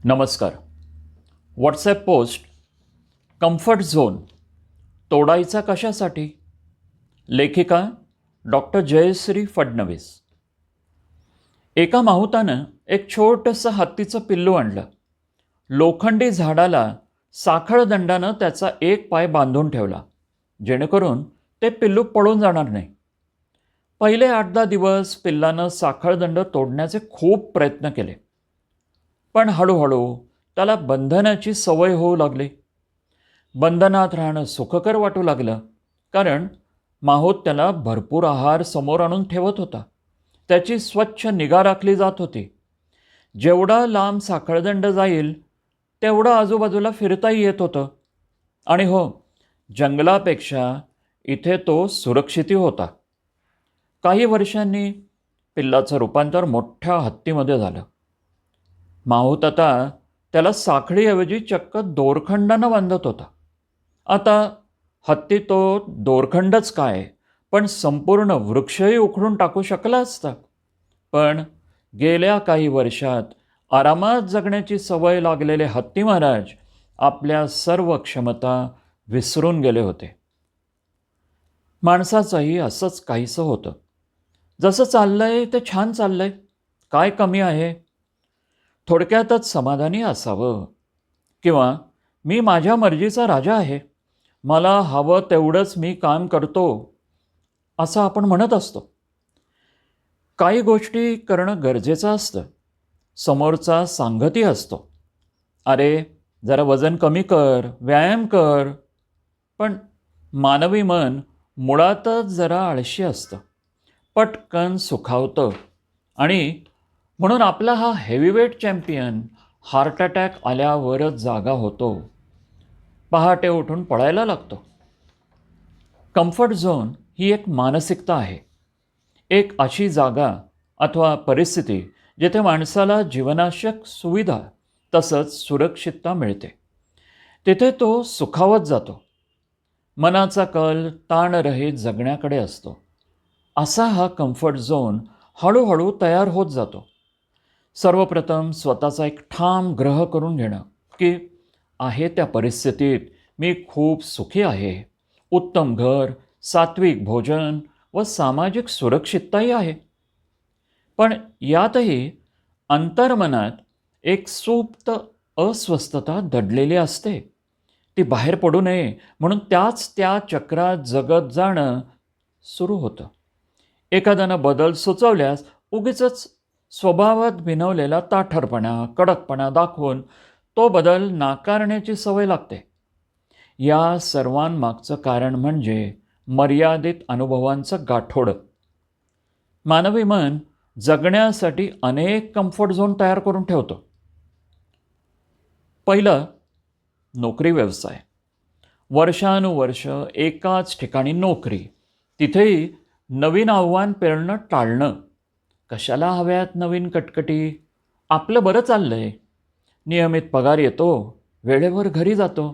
नमस्कार. WhatsApp post comfort zone तोडायचा कशासाठी? लेखिका डॉक्टर जयश्री फडणवीस. एका माहुतानं एक छोटंसं हत्तीचं पिल्लू आणलं. लोखंडी झाडाला साखळदंडानं त्याचा एक पाय बांधून ठेवला, जेणेकरून ते पिल्लू पळून जाणार नाही. पहिले 8-10 दिवस पिल्लानं साखळदंड तोडण्याचे खूप प्रयत्न केले, पण हळूहळू त्याला बंधनाची सवय होऊ लागली. बंधनात राहणं सुखकर वाटू लागलं, कारण माहूत त्याला भरपूर आहार समोर आणून ठेवत होता. त्याची स्वच्छ निगा राखली जात होती. जेवढा लांब साखळदंड जाईल तेवढं आजूबाजूला फिरताही येत होतं. आणि हो, जंगलापेक्षा इथे तो सुरक्षितही होता. काही वर्षांनी पिल्लाचं रूपांतर मोठ्या हत्तीमध्ये झालं. माहूत आता त्याला साखळीऐवजी चक्क दोरखंडानं बांधत होता. आता हत्ती तो दोरखंडच काय, पण संपूर्ण वृक्षही उखडून टाकू शकला असता. पण गेल्या काही वर्षात आरामात जगण्याची सवय लागलेले हत्ती महाराज आपल्या सर्व क्षमता विसरून गेले होते. माणसाचंही असंच काहीसं होतं. जसं चाललंय ते छान चाललंय, काय कमी आहे? थोडक्यातच समाधानी असावं, किंवा मी माझ्या मर्जीचा राजा आहे, मला हवं तेवढंच मी काम करतो, असं आपण म्हणत असतो. काही गोष्टी करणं गरजेचं असतं. समोरचा सांगतही असतो, अरे जरा वजन कमी कर, व्यायाम कर. पण मानवी मन मुळातच जरा आळशी असतं, पटकन सुखावतं. आणि म्हणून आपला हा हेवीवेट चॅम्पियन हार्ट अटॅक आल्यावरच जागा होतो, पहाटे उठून पळायला लागतो. कम्फर्ट झोन ही एक मानसिकता आहे, एक अशी जागा अथवा परिस्थिती जिथे माणसाला जीवनावश्यक सुविधा तसंच सुरक्षितता मिळते. तिथे तो सुखावत जातो. मनाचा कल ताणरहित जगण्याकडे असतो. असा हा कम्फर्ट झोन हळूहळू तयार होत जातो. सर्वप्रथम स्वतःचा एक ठाम ग्रह करून घेणं, की आहे त्या परिस्थितीत मी खूप सुखी आहे. उत्तम घर, सात्विक भोजन व सामाजिक सुरक्षितताही आहे. पण यातही अंतर्मनात एक सुप्त अस्वस्थता दडलेली असते. ती बाहेर पडू नये म्हणून त्या चक्रात जगत जाणं सुरू होतं. एखाद्यानं बदल सुचवल्यास उगीचच स्वभावात भिनवलेला ताठरपणा, कडकपणा दाखवून तो बदल नाकारण्याची सवय लागते. या सर्वांमागचं कारण म्हणजे मर्यादित अनुभवांचं गाठोडं. मानवी मन जगण्यासाठी अनेक कम्फर्ट झोन तयार करून ठेवतो. पहिलं, नोकरी व्यवसाय. वर्षानुवर्ष एकाच ठिकाणी नोकरी, तिथेही नवीन आव्हान पेलणं टाळणं. कशाला हव्यात नवीन कटकटी? आपलं बरं चाललंय, नियमित पगार येतो, वेळेवर घरी जातो,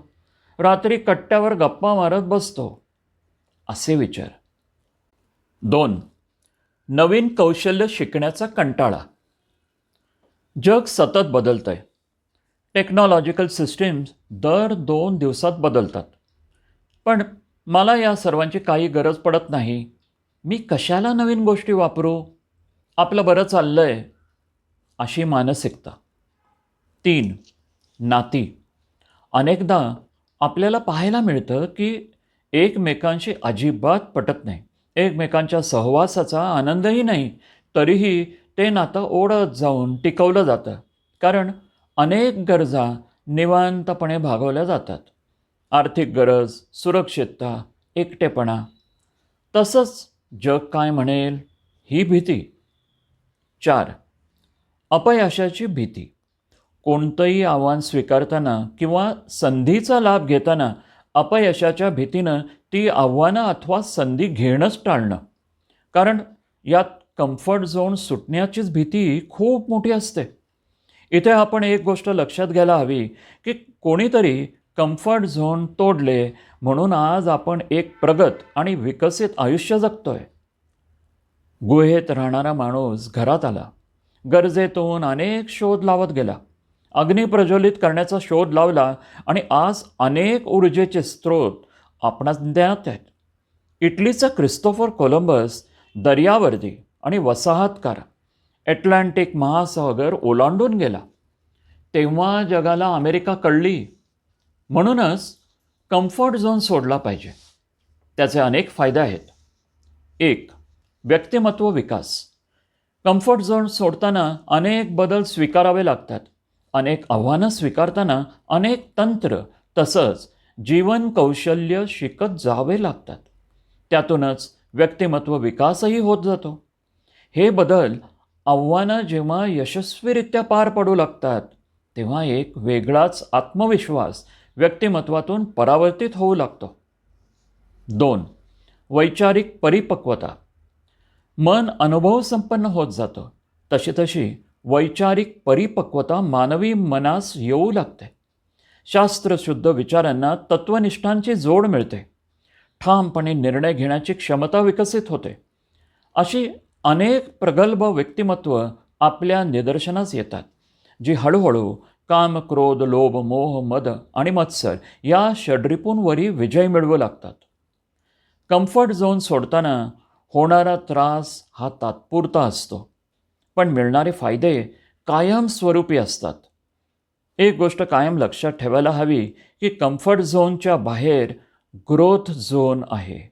रात्री कट्ट्यावर गप्पा मारत बसतो, असे विचार. 2, नवीन कौशल्य शिकण्याचा कंटाळा. जग सतत बदलतंय. टेक्नॉलॉजिकल सिस्टीम्स दर 2 दिवसात बदलतात. पण मला या सर्वांची काही गरज पडत नाही. मी कशाला नवीन गोष्टी वापरू? आपलं बरं चाललंय, अशी मानसिकता. 3, नाती. अनेकदा आपल्याला पाहायला मिळतं की एकमेकांशी अजिबात पटत नाही, एकमेकांच्या सहवासाचा आनंदही नाही, तरीही ते नातं ओढत जाऊन टिकवलं जातं, कारण अनेक गरजा निवांतपणे भागवल्या जातात. आर्थिक गरज, सुरक्षितता, एकटेपणा. तसंच जग काय म्हणेल ही भीती. 4, अपयशाची भीती. कोणतंही आव्हान स्वीकारताना किंवा संधीचा लाभ घेताना अपयशाच्या भीतीनं ती आव्हानं अथवा संधी घेणंच टाळणं. कारण यात कम्फर्ट झोन सुटण्याचीच भीती खूप मोठी असते. इथे आपण एक गोष्ट लक्षात घ्यायला हवी, की कोणीतरी कम्फर्ट झोन तोडले म्हणून आज आपण एक प्रगत आणि विकसित आयुष्य जगतोय. गुहेत राहणारा माणूस घरात आला, गरजेतून अनेक शोध लावत गेला. अग्नी प्रज्वलित करण्याचा शोध लावला आणि आज अनेक ऊर्जेचे स्रोत आपणास ज्ञात आहेत. इटलीचा क्रिस्तोफर कोलंबस दर्यावर्दी आणि वसाहतकार ॲटलांटिक महासागर ओलांडून गेला. तेव्हा जगाला अमेरिका कळली. म्हणूनच कम्फर्ट झोन सोडला पाहिजे. त्याचे अनेक फायदे आहेत. 1. व्यक्तिमत्व विकास. कम्फर्ट झोन सोडताना अनेक बदल स्वीकारावे लागतात. अनेक आव्हानं स्वीकारताना अनेक तंत्र तसंच जीवन कौशल्य शिकत जावे लागतात. त्यातूनच व्यक्तिमत्व विकासही होत जातो. हे बदल आव्हानं जेव्हा यशस्वीरित्या पार पडू लागतात तेव्हा एक वेगळाच आत्मविश्वास व्यक्तिमत्वातून परावर्तित होऊ लागतो. 2. वैचारिक परिपक्वता. मन अनुभवसंपन्न होत जातं. तशी तशी वैचारिक परिपक्वता मानवी मनास येऊ लागते. शास्त्रशुद्ध विचारांना तत्वनिष्ठांची जोड मिळते. ठामपणे निर्णय घेण्याची क्षमता विकसित होते. अशी अनेक प्रगल्भ व्यक्तिमत्व आपल्या निदर्शनास येतात, जी हळूहळू काम, क्रोध, लोभ, मोह, मद आणि मत्सर या षड्रिपूंवरही विजय मिळवू लागतात. कम्फर्ट झोन सोडताना होणारा त्रास हा तात्पुरता असतो, पण मिळणारे फायदे कायमस्वरूपी असतात. एक गोष्ट कायम लक्षात ठेवायला हवी की कम्फर्ट झोनच्या बाहेर ग्रोथ झोन आहे.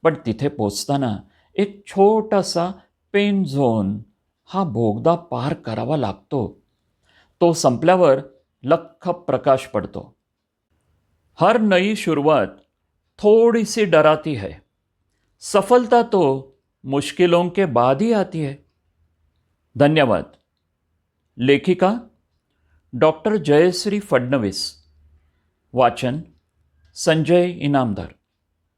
पण तिथे पोचताना एक छोटासा पेन झोन हा बोगदा पार करावा लागतो. तो संपल्यावर लख्ख प्रकाश पडतो. हर नई शुरुआत थोड़ी सी डराती है. सफलता तो मुश्किलों के बाद ही आती है. धन्यवाद. लेखिका डॉक्टर जयश्री फडणवीस. वाचन संजय इनामदार.